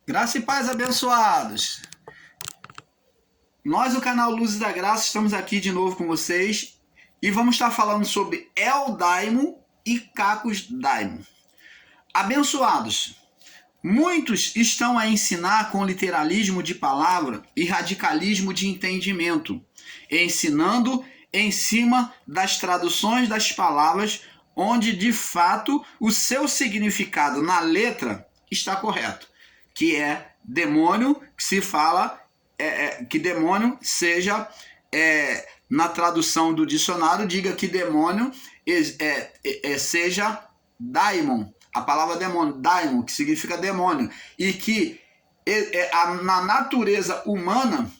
Graça e paz, abençoados. Nós, o canal Luzes da Graça, estamos aqui de novo com vocês e vamos estar falando sobre El Daimon e Cacos Daimon. Abençoados, muitos estão a ensinar com literalismo de palavra e radicalismo de entendimento, ensinando em cima das traduções das palavras, onde de fato o seu significado na letra está correto, que é demônio, que se fala que demônio seja, na tradução do dicionário, diga que demônio seja daimon, a palavra demônio, daimon, que significa demônio, e que na natureza humana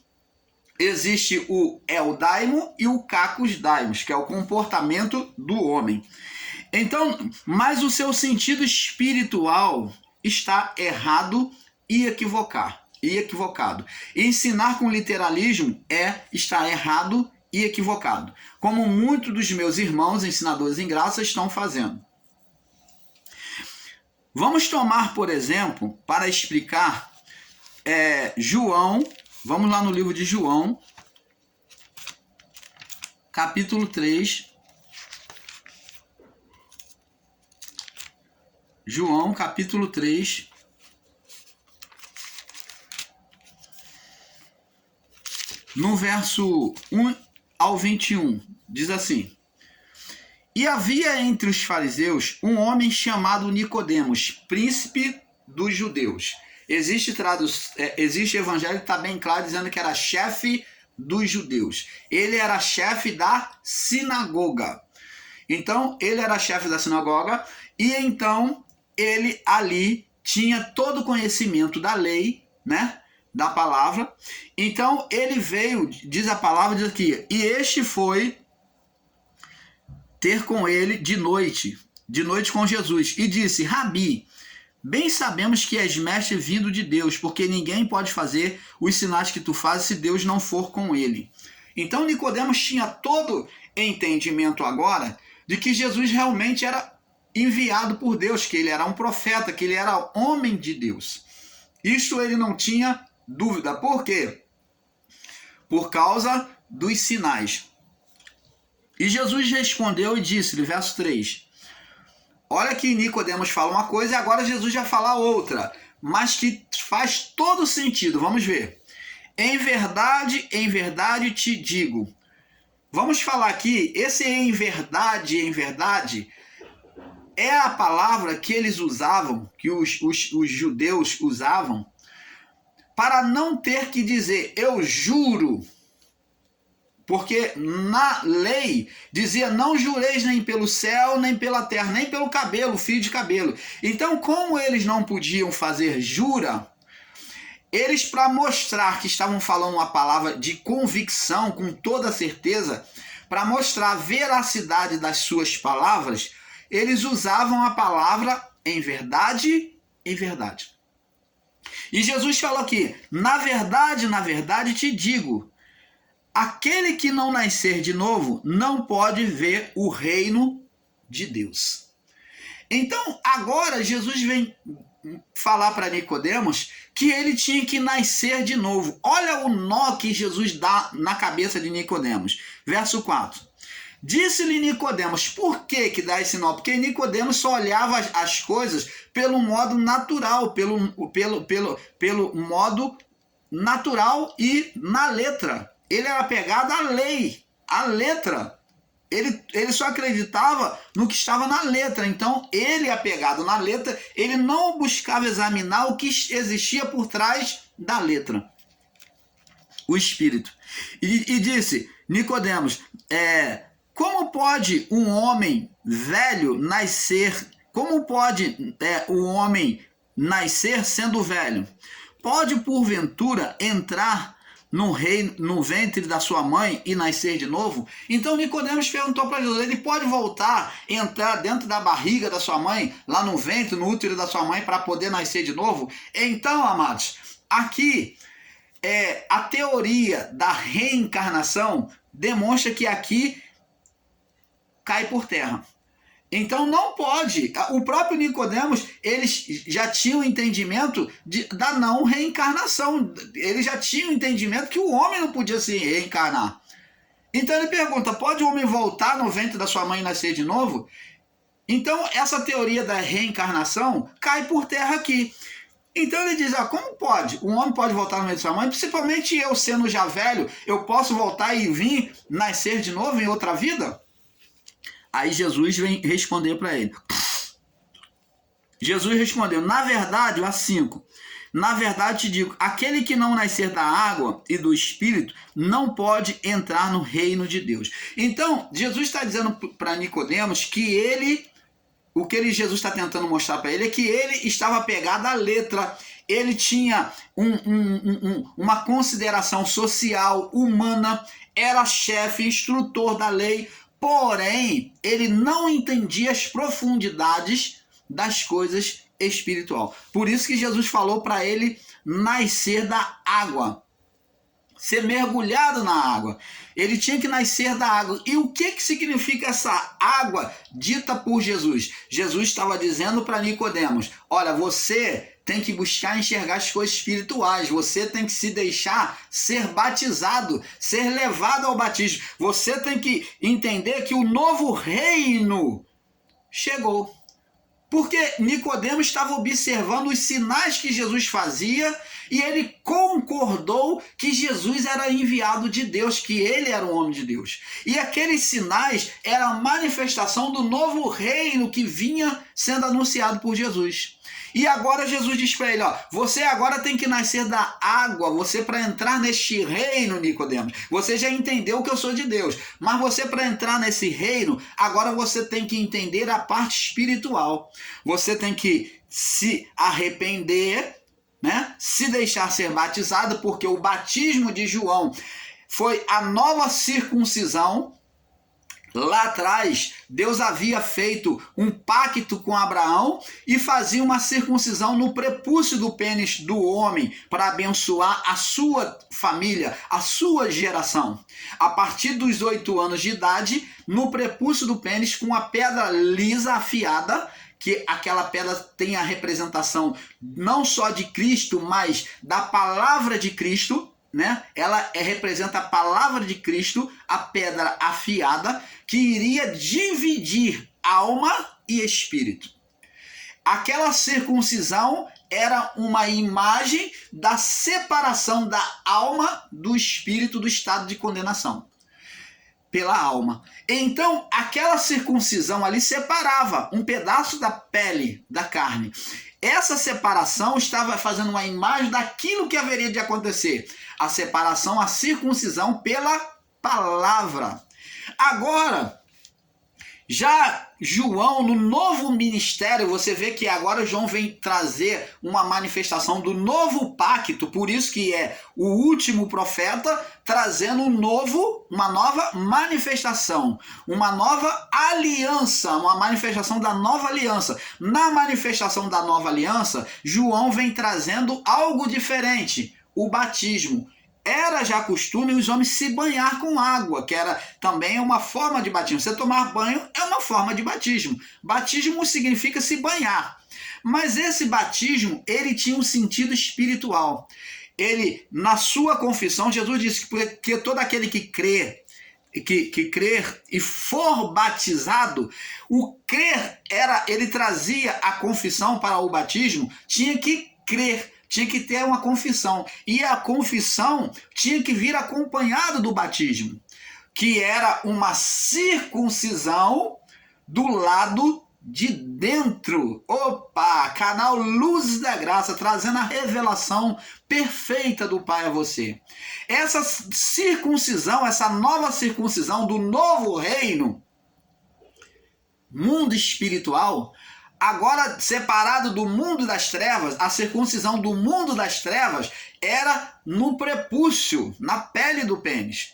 existe o El Daimon e o Cacos Daimon, que é o comportamento do homem. Então, mas o seu sentido espiritual está errado e equivocado. Ensinar com literalismo estar errado e equivocado, como muitos dos meus irmãos ensinadores em graça estão fazendo. Vamos tomar, por exemplo, para explicar João, vamos lá no livro de João, capítulo 3. João, capítulo 3. No verso 1 ao 21, diz assim: E havia entre os fariseus um homem chamado Nicodemos, príncipe dos judeus. Existe evangelho que está bem claro dizendo que era chefe dos judeus. Ele era chefe da sinagoga. Então, ele era chefe da sinagoga e então ele ali tinha todo o conhecimento da lei, né? Da palavra. Então ele veio, diz a palavra, diz aqui, e este foi ter com ele de noite com Jesus, e disse: Rabi, bem sabemos que és mestre vindo de Deus, porque ninguém pode fazer os sinais que tu fazes se Deus não for com ele. Então Nicodemos tinha todo entendimento agora de que Jesus realmente era enviado por Deus, que ele era um profeta, que ele era homem de Deus. Isso ele não tinha dúvida. Por quê? Por causa dos sinais. E Jesus respondeu e disse-lhe, verso 3, olha que Nicodemos fala uma coisa e agora Jesus já fala outra, mas que faz todo sentido. Vamos ver. Em verdade te digo. Vamos falar aqui, esse em verdade, é a palavra que eles usavam, que os judeus usavam, para não ter que dizer, eu juro. Porque na lei dizia, não jureis nem pelo céu, nem pela terra, nem pelo cabelo, fio de cabelo. Então, como eles não podiam fazer jura, eles, para mostrar que estavam falando uma palavra de convicção, com toda certeza, para mostrar a veracidade das suas palavras, eles usavam a palavra em verdade. E Jesus falou aqui, na verdade te digo, aquele que não nascer de novo não pode ver o reino de Deus. Então, agora Jesus vem falar para Nicodemos que ele tinha que nascer de novo. Olha o nó que Jesus dá na cabeça de Nicodemos. Verso 4. Disse-lhe Nicodemos, por que dá esse nó? Porque Nicodemos só olhava as coisas pelo modo natural, pelo modo natural e na letra. Ele era apegado à lei, à letra. Ele só acreditava no que estava na letra. Então, ele, apegado na letra, ele não buscava examinar o que existia por trás da letra. O Espírito. E disse, Nicodemos, como pode um homem velho nascer? Como pode um homem nascer sendo velho? Pode, porventura, entrar no ventre da sua mãe e nascer de novo? Então Nicodemos perguntou para Jesus, ele pode voltar, entrar dentro da barriga da sua mãe, lá no ventre, no útero da sua mãe, para poder nascer de novo? Então, amados, aqui a teoria da reencarnação demonstra que aqui cai por terra. Então não pode. O próprio Nicodemos, eles já tinham entendimento da não reencarnação. Eles já tinham entendimento que o homem não podia se reencarnar. Então ele pergunta, pode o homem voltar no ventre da sua mãe e nascer de novo? Então essa teoria da reencarnação cai por terra aqui. Então ele diz, como pode? Um homem pode voltar no ventre da sua mãe? Principalmente eu sendo já velho, eu posso voltar e vir nascer de novo em outra vida? Aí Jesus vem responder para ele. Jesus respondeu, na verdade, a 5, na verdade te digo, aquele que não nascer da água e do Espírito não pode entrar no reino de Deus. Então, Jesus está dizendo para Nicodemos que Jesus está tentando mostrar para ele é que ele estava pegado à letra, ele tinha uma consideração social, humana, era chefe, instrutor da lei, porém, ele não entendia as profundidades das coisas espiritual. Por isso que Jesus falou para ele nascer da água, ser mergulhado na água. Ele tinha que nascer da água. E o que significa essa água dita por Jesus? Jesus estava dizendo para Nicodemos, olha, você tem que buscar enxergar as coisas espirituais, você tem que se deixar ser batizado, ser levado ao batismo. Você tem que entender que o novo reino chegou. Porque Nicodemos estava observando os sinais que Jesus fazia e ele concordou que Jesus era enviado de Deus, que ele era um homem de Deus. E aqueles sinais eram a manifestação do novo reino que vinha sendo anunciado por Jesus. E agora Jesus diz para ele, você agora tem que nascer da água, você para entrar neste reino, Nicodemos. Você já entendeu que eu sou de Deus, mas você para entrar nesse reino, agora você tem que entender a parte espiritual. Você tem que se arrepender, né? Se deixar ser batizado, porque o batismo de João foi a nova circuncisão. Lá atrás, Deus havia feito um pacto com Abraão e fazia uma circuncisão no prepúcio do pênis do homem para abençoar a sua família, a sua geração. A partir dos 8 anos de idade, no prepúcio do pênis, com a pedra lisa afiada, que aquela pedra tem a representação não só de Cristo, mas da palavra de Cristo, né? Ela representa a palavra de Cristo, a pedra afiada, que iria dividir alma e espírito. Aquela circuncisão era uma imagem da separação da alma do espírito do estado de condenação pela alma. Então, aquela circuncisão ali separava um pedaço da pele, da carne. Essa separação estava fazendo uma imagem daquilo que haveria de acontecer. A separação, a circuncisão pela palavra. Agora, já João, no novo ministério, você vê que agora João vem trazer uma manifestação do novo pacto, por isso que é o último profeta, trazendo uma nova manifestação, uma nova aliança, uma manifestação da nova aliança. Na manifestação da nova aliança, João vem trazendo algo diferente, o batismo. Era já costume os homens se banhar com água, que era também uma forma de batismo. Você tomar banho é uma forma de batismo. Batismo significa se banhar. Mas esse batismo, ele tinha um sentido espiritual. Ele, na sua confissão, Jesus disse que todo aquele que crer e for batizado, o crer ele trazia a confissão para o batismo, tinha que crer. Tinha que ter uma confissão. E a confissão tinha que vir acompanhada do batismo, que era uma circuncisão do lado de dentro. Opa! Canal Luzes da Graça, trazendo a revelação perfeita do Pai a você. Essa circuncisão, essa nova circuncisão do novo reino, mundo espiritual, agora separado do mundo das trevas, a circuncisão do mundo das trevas era no prepúcio, na pele do pênis,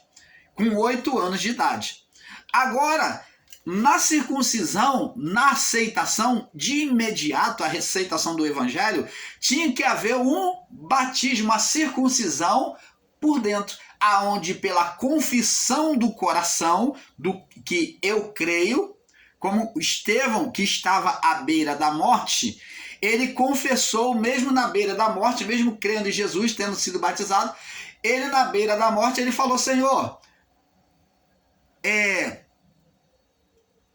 com 8 anos de idade. Agora, na circuncisão, na aceitação, de imediato, a aceitação do evangelho, tinha que haver um batismo, uma circuncisão por dentro, aonde pela confissão do coração, do que eu creio, como Estevão, que estava à beira da morte, ele confessou, mesmo na beira da morte, mesmo crendo em Jesus, tendo sido batizado, ele na beira da morte, ele falou: Senhor,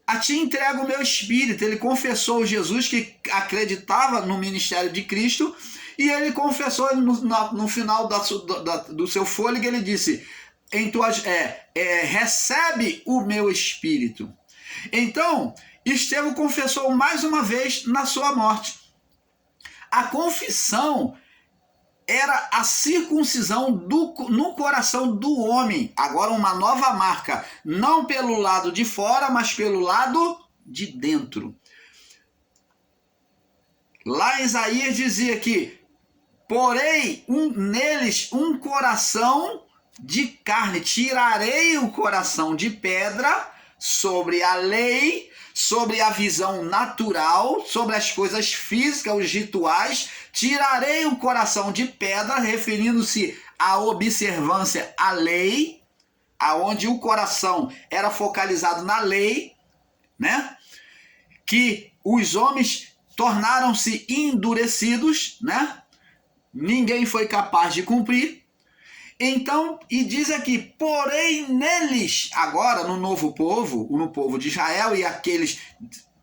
a ti entrego o meu espírito. Ele confessou Jesus, que acreditava no ministério de Cristo, e ele confessou no final do seu fôlego, ele disse: recebe o meu espírito. Então, Estevão confessou mais uma vez na sua morte. A confissão era a circuncisão no coração do homem. Agora uma nova marca, não pelo lado de fora, mas pelo lado de dentro. Lá em Isaías dizia que porei neles um coração de carne, tirarei o coração de pedra sobre a lei, sobre a visão natural, sobre as coisas físicas, os rituais, tirarei o coração de pedra, referindo-se à observância à lei, aonde o coração era focalizado na lei, né? Que os homens tornaram-se endurecidos, né? Ninguém foi capaz de cumprir. Então, e diz aqui, porém neles, agora no novo povo, no povo de Israel e aqueles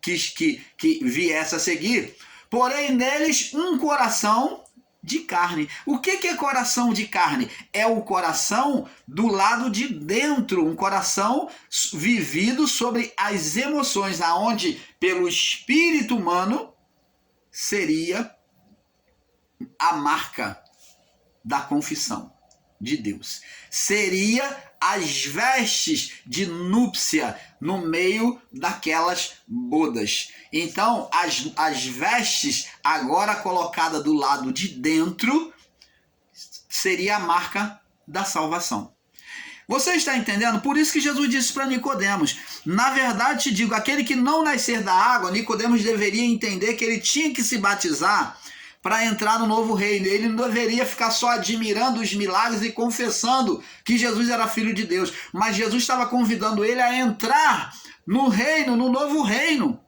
que viessem a seguir, porém neles um coração de carne. O que é coração de carne? É o coração do lado de dentro, um coração vivido sobre as emoções, aonde pelo espírito humano seria a marca da confissão de Deus. Seria as vestes de núpcia no meio daquelas bodas. Então, as vestes agora colocadas do lado de dentro seria a marca da salvação. Você está entendendo? Por isso que Jesus disse para Nicodemos: na verdade te digo, aquele que não nascer da água, Nicodemos deveria entender que ele tinha que se batizar para entrar no novo reino. Ele não deveria ficar só admirando os milagres e confessando que Jesus era filho de Deus, mas Jesus estava convidando ele a entrar no reino, no novo reino.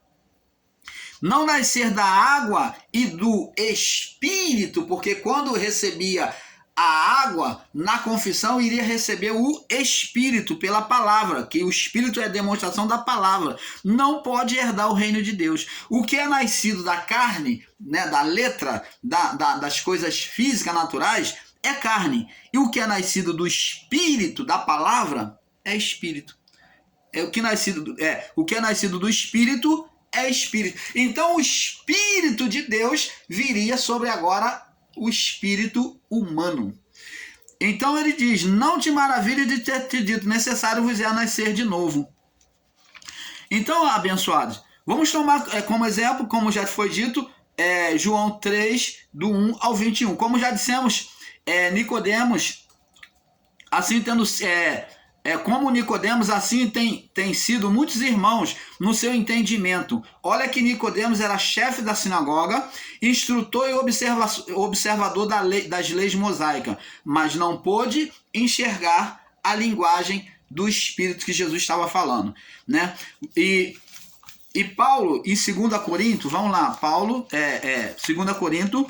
Não nascer da água e do Espírito, porque quando recebia a água, na confissão iria receber o Espírito pela palavra, que o Espírito é a demonstração da palavra. Não pode herdar o reino de Deus. O que é nascido da carne, né, da letra, das coisas físicas naturais, é carne. E o que é nascido do Espírito, da palavra, é Espírito. O que é nascido do Espírito é Espírito. Então o Espírito de Deus viria sobre agora o espírito humano. Então ele diz: não te maravilhes de ter te dito, necessário vos é nascer de novo. Então, abençoados, vamos tomar como exemplo, como já foi dito, João 3, do 1 ao 21. Como já dissemos, Nicodemos, assim tendo... como Nicodemos, assim tem sido muitos irmãos no seu entendimento. Olha que Nicodemos era chefe da sinagoga, instrutor e observador das leis mosaicas, mas não pôde enxergar a linguagem do Espírito que Jesus estava falando, né? E Paulo, em 2 Coríntios, vamos lá, Paulo, 2 Coríntios,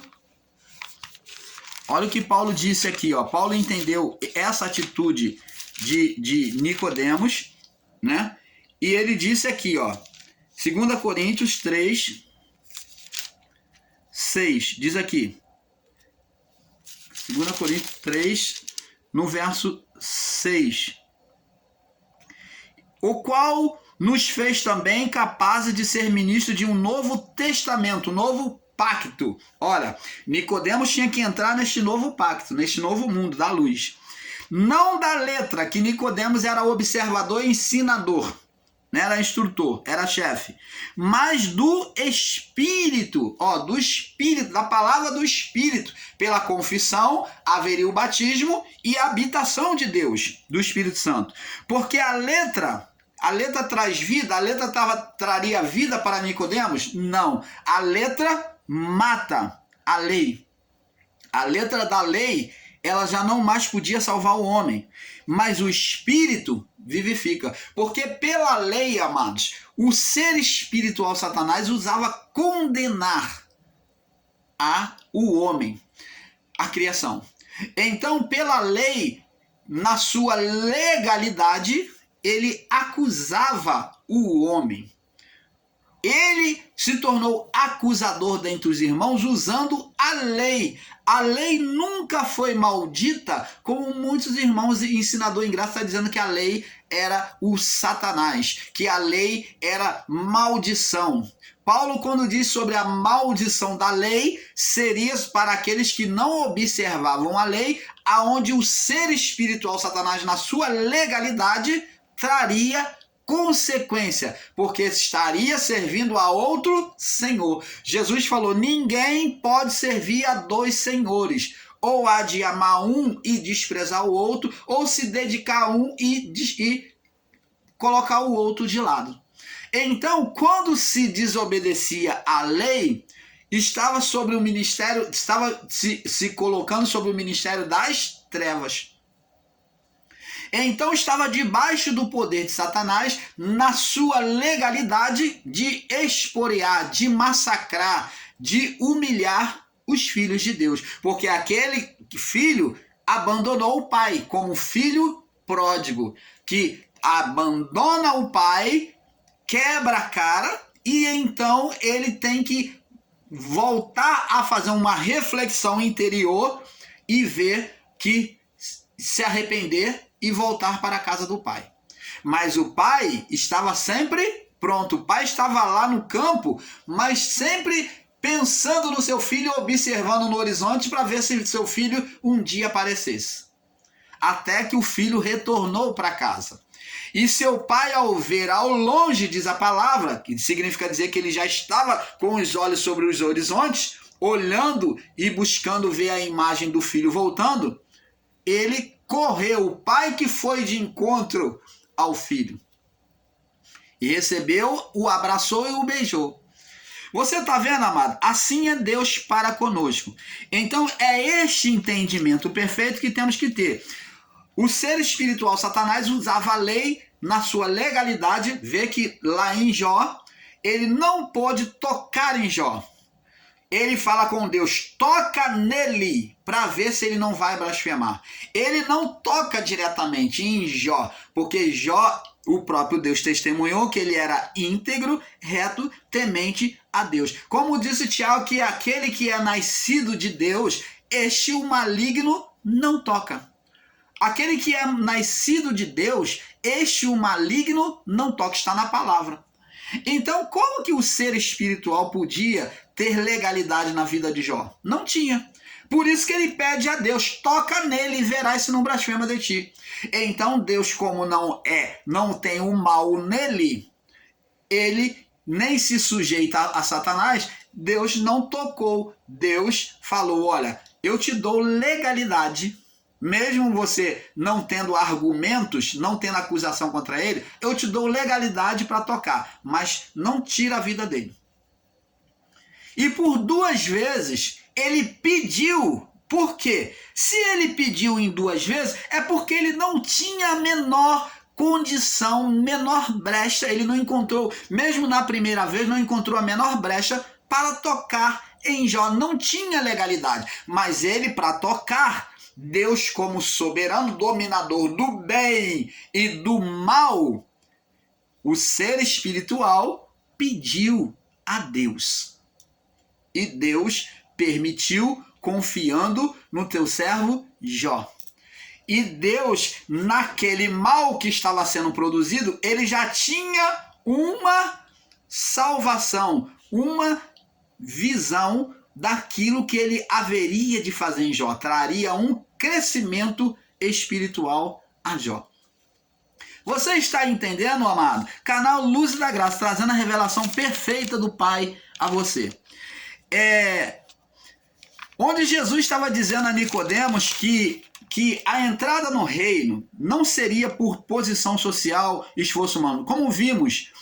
olha o que Paulo disse aqui, ó. Paulo entendeu essa atitude de Nicodemos, né? E ele disse aqui, ó, 2 Coríntios 3, 6, diz aqui, 2 Coríntios 3, no verso 6, o qual nos fez também capazes de ser ministros de um novo testamento, um novo pacto. Olha, Nicodemos tinha que entrar neste novo pacto, neste novo mundo da luz. Não da letra, que Nicodemos era observador e ensinador, né? Era instrutor, era chefe, mas do Espírito, do Espírito, da palavra do Espírito. Pela confissão haveria o batismo e a habitação de Deus, do Espírito Santo. Porque a letra traz vida, a letra traria vida para Nicodemos? Não, a letra mata a lei. A letra da lei ela já não mais podia salvar o homem, mas o espírito vivifica. Porque pela lei, amados, o ser espiritual Satanás usava condenar o homem, a criação. Então, pela lei, na sua legalidade, ele acusava o homem. Ele se tornou acusador dentre os irmãos usando a lei. A lei nunca foi maldita, como muitos irmãos e ensinador em graça está dizendo que a lei era o Satanás, que a lei era maldição. Paulo, quando diz sobre a maldição da lei, seria para aqueles que não observavam a lei, aonde o ser espiritual Satanás, na sua legalidade, traria consequência, porque estaria servindo a outro senhor. Jesus falou: ninguém pode servir a dois senhores, ou há de amar um e desprezar o outro, ou se dedicar a um e colocar o outro de lado. Então, quando se desobedecia à lei, estava sobre o ministério, estava se colocando sobre o ministério das trevas. Então estava debaixo do poder de Satanás, na sua legalidade de expoliar, de massacrar, de humilhar os filhos de Deus. Porque aquele filho abandonou o pai, como filho pródigo, que abandona o pai, quebra a cara, e então ele tem que voltar a fazer uma reflexão interior e ver que se arrepender e voltar para a casa do pai. Mas o pai estava sempre pronto. O pai estava lá no campo, mas sempre pensando no seu filho, observando no horizonte para ver se seu filho um dia aparecesse. Até que o filho retornou para casa. E seu pai, ao ver ao longe, diz a palavra, que significa dizer que ele já estava com os olhos sobre os horizontes, olhando e buscando ver a imagem do filho voltando, ele correu, o pai que foi de encontro ao filho. E recebeu, o abraçou e o beijou. Você está vendo, amado? Assim é Deus para conosco. Então é este entendimento perfeito que temos que ter. O ser espiritual Satanás usava a lei na sua legalidade. Vê que lá em Jó, ele não pôde tocar em Jó. Ele fala com Deus, toca nele, para ver se ele não vai blasfemar. Ele não toca diretamente em Jó, porque Jó, o próprio Deus testemunhou que ele era íntegro, reto, temente a Deus. Como disse Tiago, que aquele que é nascido de Deus, este o maligno não toca. Aquele que é nascido de Deus, este o maligno não toca, está na palavra. Então, como que o ser espiritual podia ter legalidade na vida de Jó? Não tinha. Por isso que ele pede a Deus, toca nele e verás se não blasfema de ti. Então Deus, como não tem o mal nele, ele nem se sujeita a Satanás, Deus não tocou. Deus falou, olha, eu te dou legalidade, mesmo você não tendo argumentos, não tendo acusação contra ele, eu te dou legalidade para tocar, mas não tira a vida dele. E por 2 vezes ele pediu. Por quê? Se ele pediu em 2 vezes, é porque ele não tinha a menor condição, menor brecha, ele não encontrou, mesmo na primeira vez, não encontrou a menor brecha para tocar em Jó. Não tinha legalidade, mas ele, para tocar, Deus, como soberano dominador do bem e do mal, o ser espiritual pediu a Deus. E Deus permitiu, confiando no teu servo Jó. E Deus, naquele mal que estava sendo produzido, ele já tinha uma salvação, uma visão daquilo que ele haveria de fazer em Jó. Traria um crescimento espiritual a Jó. Você está entendendo, amado? Canal Luz da Graça, trazendo a revelação perfeita do Pai a você. Onde Jesus estava dizendo a Nicodemos que a entrada no reino não seria por posição social, esforço humano. Como vimos,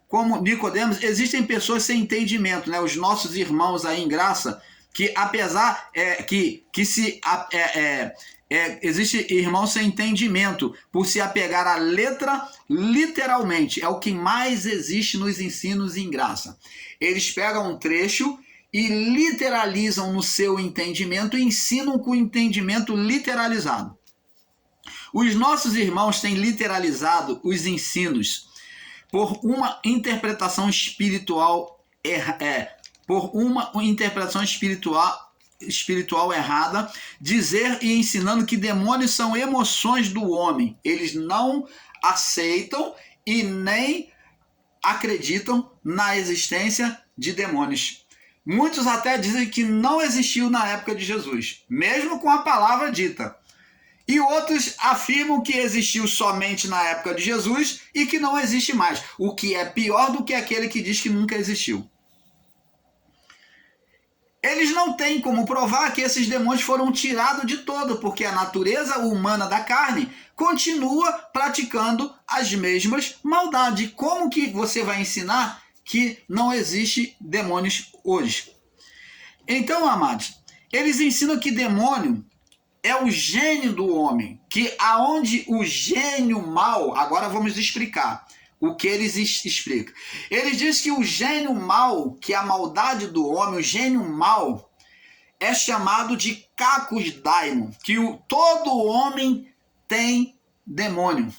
como Nicodemos, existem pessoas sem entendimento, né? Os nossos irmãos aí em graça que apesar existe irmão sem entendimento por se apegar à letra literalmente. É o que mais existe nos ensinos em graça. Eles pegam um trecho e literalizam no seu entendimento e ensinam com o entendimento literalizado. Os nossos irmãos têm literalizado os ensinos por uma interpretação espiritual errada, dizer e ensinando que demônios são emoções do homem. Eles não aceitam e nem acreditam na existência de demônios. Muitos até dizem que não existiu na época de Jesus, mesmo com a palavra dita. E outros afirmam que existiu somente na época de Jesus e que não existe mais, o que é pior do que aquele que diz que nunca existiu. Eles não têm como provar que esses demônios foram tirados de todo, porque a natureza humana da carne continua praticando as mesmas maldades. Como que você vai ensinar que não existe demônios hoje? Então, amados, eles ensinam que demônio é o gênio do homem, que aonde o gênio mal, agora vamos explicar o que eles explicam. Eles dizem que o gênio mal, que é a maldade do homem, o gênio mal, é chamado de cacos daimon, que todo homem tem demônio.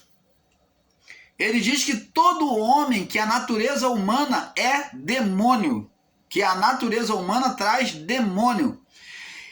Ele diz que todo homem, que a natureza humana é demônio, que a natureza humana traz demônio.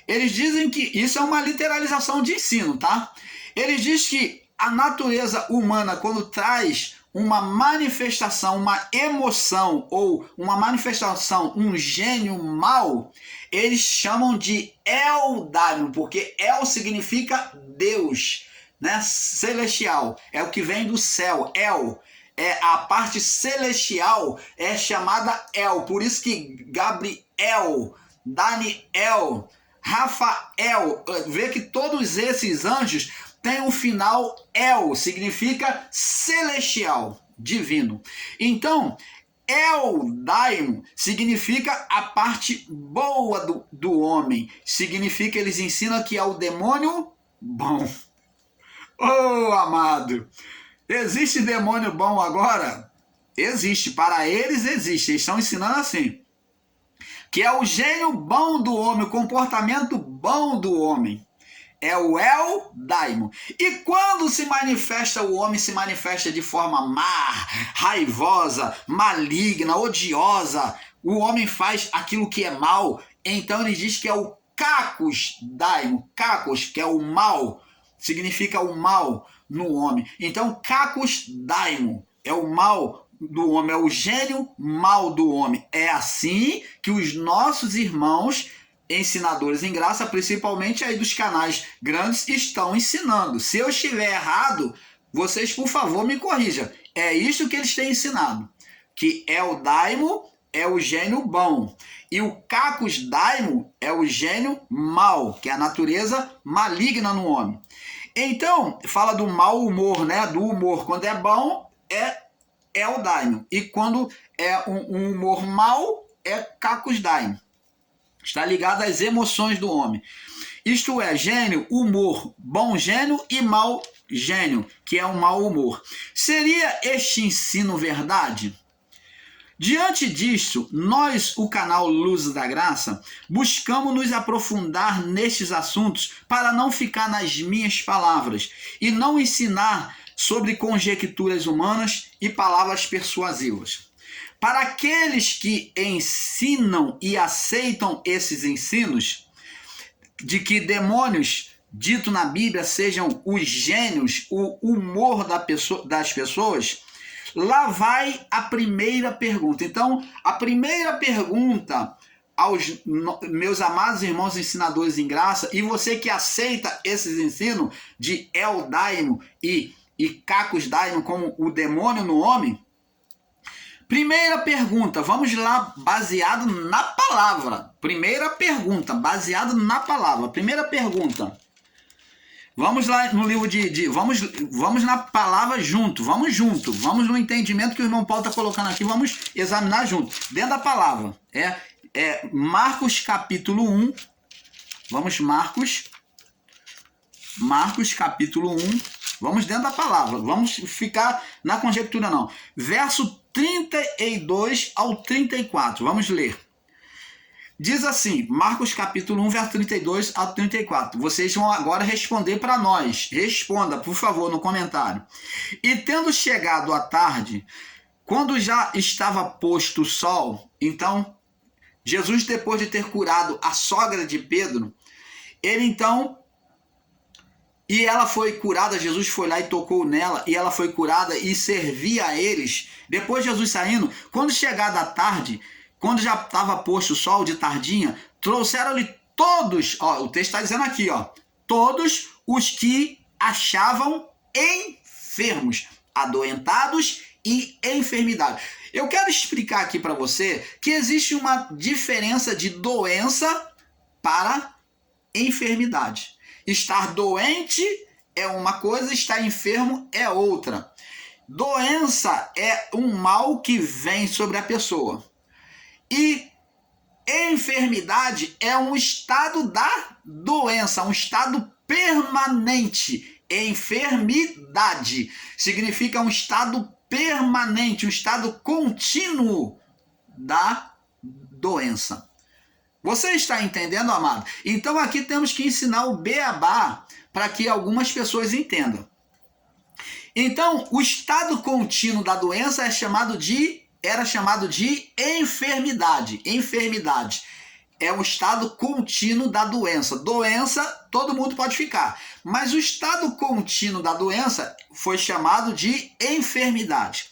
Eles dizem que isso é uma literalização de ensino, tá? Eles dizem que a natureza humana, quando traz uma manifestação, uma emoção ou uma manifestação, um gênio mal, eles chamam de El Daimon, porque El significa Deus, né? Celestial, é o que vem do céu. El é a parte celestial, é chamada El, por isso que Gabriel, Daniel, Rafael, vê que todos esses anjos têm um final El, significa celestial, divino. Então, El Daimon significa a parte boa do homem, significa, eles ensinam que é o demônio bom. Oh, amado, existe demônio bom agora? Existe, para eles existe, eles estão ensinando assim. Que é o gênio bom do homem, o comportamento bom do homem. É o El Daimon. E quando se manifesta o homem, se manifesta de forma má, raivosa, maligna, odiosa. O homem faz aquilo que é mal. Então ele diz que é o cacos daimon. Cacos, que é o mal, significa o mal no homem. Então cacos daimon é o mal do homem, é o gênio mal do homem. É assim que os nossos irmãos ensinadores em graça, principalmente aí dos canais grandes, estão ensinando. Se eu estiver errado, vocês, por favor, me corrijam. É isso que eles têm ensinado. Que El Daimon é o gênio bom. E o cacos daimon é o gênio mal, que é a natureza maligna no homem. Então, fala do mau humor, né? Do humor. Quando é bom, é El Daimon. E quando é um humor mau, é cacos daimon. Está ligado às emoções do homem. Isto é, gênio, humor, bom gênio e mau gênio, que é o mau humor. Seria este ensino verdade? Diante disso, nós, o canal Luz da Graça, buscamos nos aprofundar nestes assuntos para não ficar nas minhas palavras e não ensinar sobre conjecturas humanas e palavras persuasivas. Para aqueles que ensinam e aceitam esses ensinos, de que demônios, dito na Bíblia, sejam os gênios, o humor das pessoas, lá vai a primeira pergunta. Então, a primeira pergunta aos meus amados irmãos ensinadores em graça, e você que aceita esses ensinos de El Daimon e cacos daimon como o demônio no homem, primeira pergunta, vamos lá, baseado na palavra. Primeira pergunta, baseado na palavra. Primeira pergunta. Vamos lá no livro vamos na palavra junto. Vamos junto. Vamos no entendimento que o irmão Paulo está colocando aqui. Vamos examinar junto. Dentro da palavra. Marcos capítulo 1. Vamos, Marcos capítulo 1. Vamos dentro da palavra. Vamos ficar na conjectura não. Verso 32 ao 34. Vamos ler. Diz assim, Marcos capítulo 1, verso 32 ao 34. Vocês vão agora responder para nós. Responda, por favor, no comentário. E tendo chegado a tarde, quando já estava posto o sol, então, Jesus, depois de ter curado a sogra de Pedro, ele então, e ela foi curada, Jesus foi lá e tocou nela, e ela foi curada e servia a eles. Depois Jesus saindo, quando chegada a tarde, quando já estava posto o sol de tardinha, trouxeram-lhe todos, ó, o texto está dizendo aqui, ó, todos os que achavam enfermos, adoentados e enfermidade. Eu quero explicar aqui para você que existe uma diferença de doença para enfermidade. Estar doente é uma coisa, estar enfermo é outra. Doença é um mal que vem sobre a pessoa. E enfermidade é um estado da doença, um estado permanente. Enfermidade significa um estado permanente, um estado contínuo da doença. Você está entendendo, amado? Então aqui temos que ensinar o beabá para que algumas pessoas entendam. Então, o estado contínuo da doença era chamado de enfermidade. Enfermidade é um estado contínuo da doença. Doença, todo mundo pode ficar. Mas o estado contínuo da doença foi chamado de enfermidade.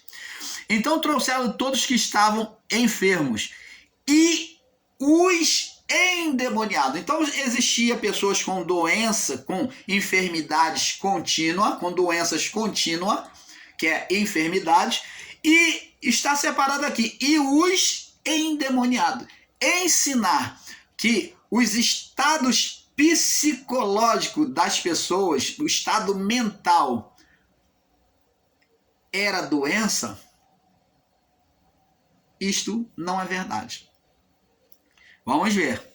Então trouxeram todos que estavam enfermos e os endemoniados. Então existia pessoas com doença, com enfermidades contínuas, com doenças contínuas, que é enfermidade, e está separado aqui, e os endemoniados. Ensinar que os estados psicológicos das pessoas, o estado mental, era doença, isto não é verdade. Vamos ver.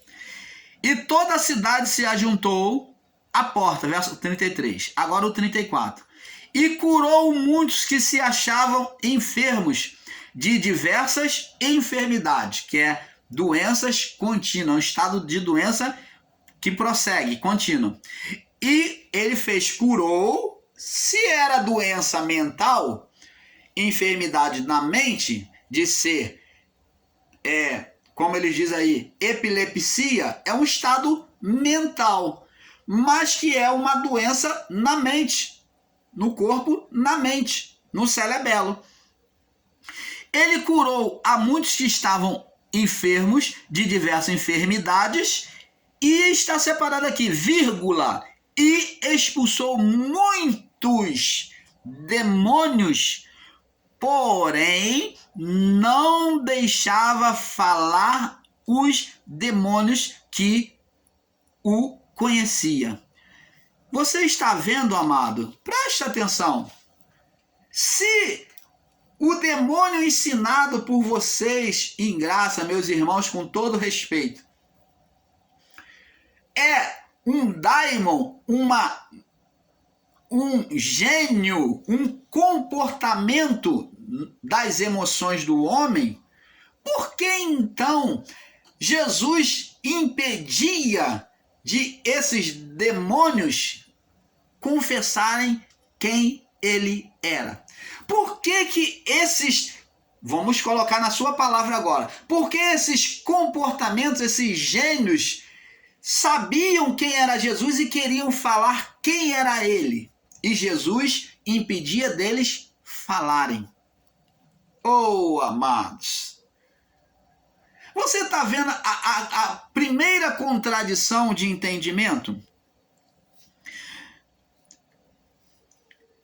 E toda a cidade se ajuntou à porta, verso 33. Agora o 34. E curou muitos que se achavam enfermos de diversas enfermidades, que é doenças contínuas, um estado de doença que prossegue, contínuo. E ele curou, se era doença mental, enfermidade na mente, de ser, como ele diz aí, epilepsia, é um estado mental, mas que é uma doença na mente, no corpo, na mente, no cerebelo. Ele curou a muitos que estavam enfermos de diversas enfermidades e está separado aqui, vírgula, e expulsou muitos demônios, porém não deixava falar os demônios que o conhecia. Você está vendo, amado? Preste atenção. Se o demônio ensinado por vocês em graça, meus irmãos, com todo respeito, é um daimon, um gênio, um comportamento das emoções do homem, por que então Jesus impedia de esses demônios confessarem quem ele era? Por que esses, vamos colocar na sua palavra agora, por que esses comportamentos, esses gênios sabiam quem era Jesus e queriam falar quem era ele? E Jesus impedia deles falarem. Oh, amados! Você está vendo a primeira contradição de entendimento?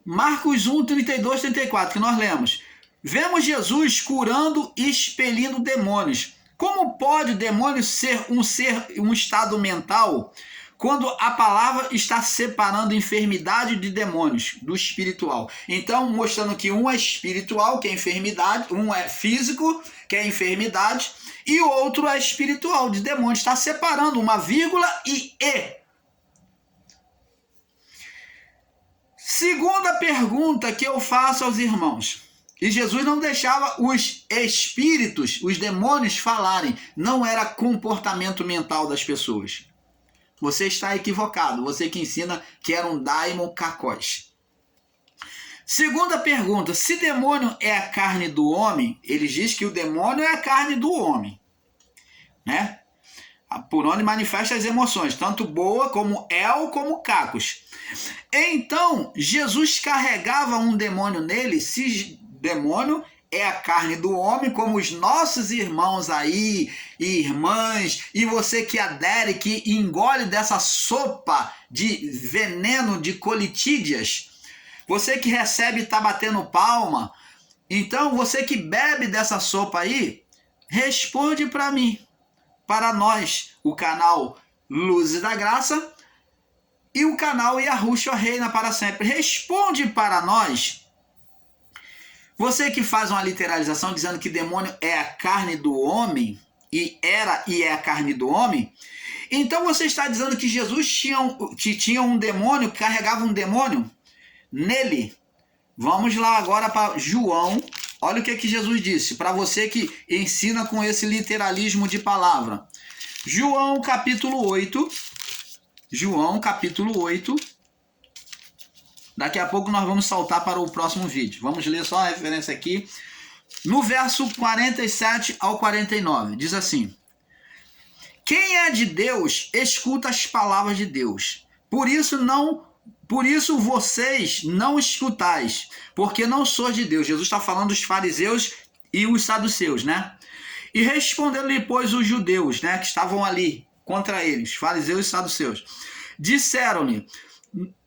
Marcos 1, 32, 34, que nós lemos. Vemos Jesus curando e expelindo demônios. Como pode demônio ser um estado mental quando a palavra está separando enfermidade de demônios do espiritual. Então, mostrando que um é espiritual, que é enfermidade, um é físico, que é enfermidade, e o outro é espiritual, de demônios. Está separando uma vírgula e E. Segunda pergunta que eu faço aos irmãos. E Jesus não deixava os espíritos, os demônios falarem. Não era comportamento mental das pessoas. Você está equivocado. Você que ensina que era um daimon kakós. Segunda pergunta. Se demônio é a carne do homem, ele diz que o demônio é a carne do homem. Né? Por onde manifesta as emoções. Tanto boa como El como Cacos. Então, Jesus carregava um demônio nele. Se demônio é a carne do homem, como os nossos irmãos aí, e irmãs, e você que adere, que engole dessa sopa de veneno de colitídeas, você que recebe e está batendo palma, então você que bebe dessa sopa aí, responde para mim, para nós, o canal Luzes da Graça e o canal Yahushua Reina para sempre. Responde para nós. Você que faz uma literalização dizendo que demônio é a carne do homem, e é a carne do homem, então você está dizendo que Jesus tinha um demônio, carregava um demônio nele. Vamos lá agora para João. Olha o que Jesus disse, para você que ensina com esse literalismo de palavra. João capítulo 8. João capítulo 8. Daqui a pouco nós vamos saltar para o próximo vídeo. Vamos ler só a referência aqui. No verso 47 ao 49, diz assim: quem é de Deus, escuta as palavras de Deus. Por isso vocês não escutais, porque não sois de Deus. Jesus está falando dos fariseus e os saduceus, né? E responderam-lhe, pois, os judeus, né, que estavam ali contra eles, fariseus e saduceus. Disseram-lhe: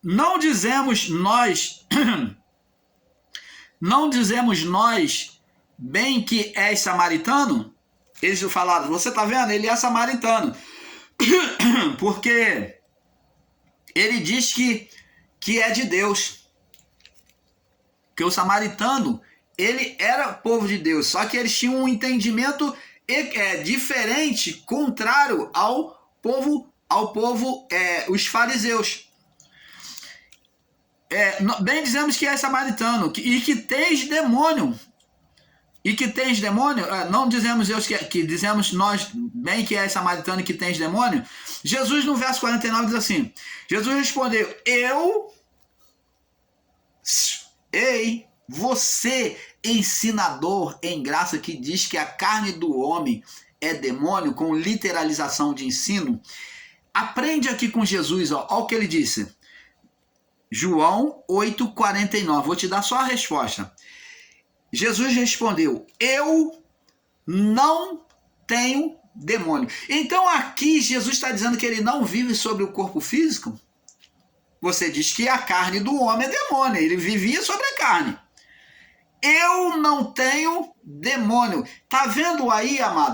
não dizemos nós bem que és samaritano? Eles falaram: você está vendo? Ele é samaritano. Porque ele diz que é de Deus. Que o samaritano, ele era povo de Deus. Só que eles tinham um entendimento diferente, contrário ao povo, os fariseus. Bem dizemos que é samaritano e que tens demônio. Não dizemos que dizemos nós bem que é samaritano e que tens demônio. Jesus no verso 49 diz assim: Jesus respondeu: você ensinador em graça que diz que a carne do homem é demônio, com literalização de ensino, aprende aqui com Jesus, olha o que ele disse. João 8,49. Vou te dar só a resposta. Jesus respondeu: eu não tenho demônio. Então aqui Jesus está dizendo que ele não vive sobre o corpo físico? Você diz que a carne do homem é demônio. Ele vivia sobre a carne. Eu não tenho demônio. Tá vendo aí, amados,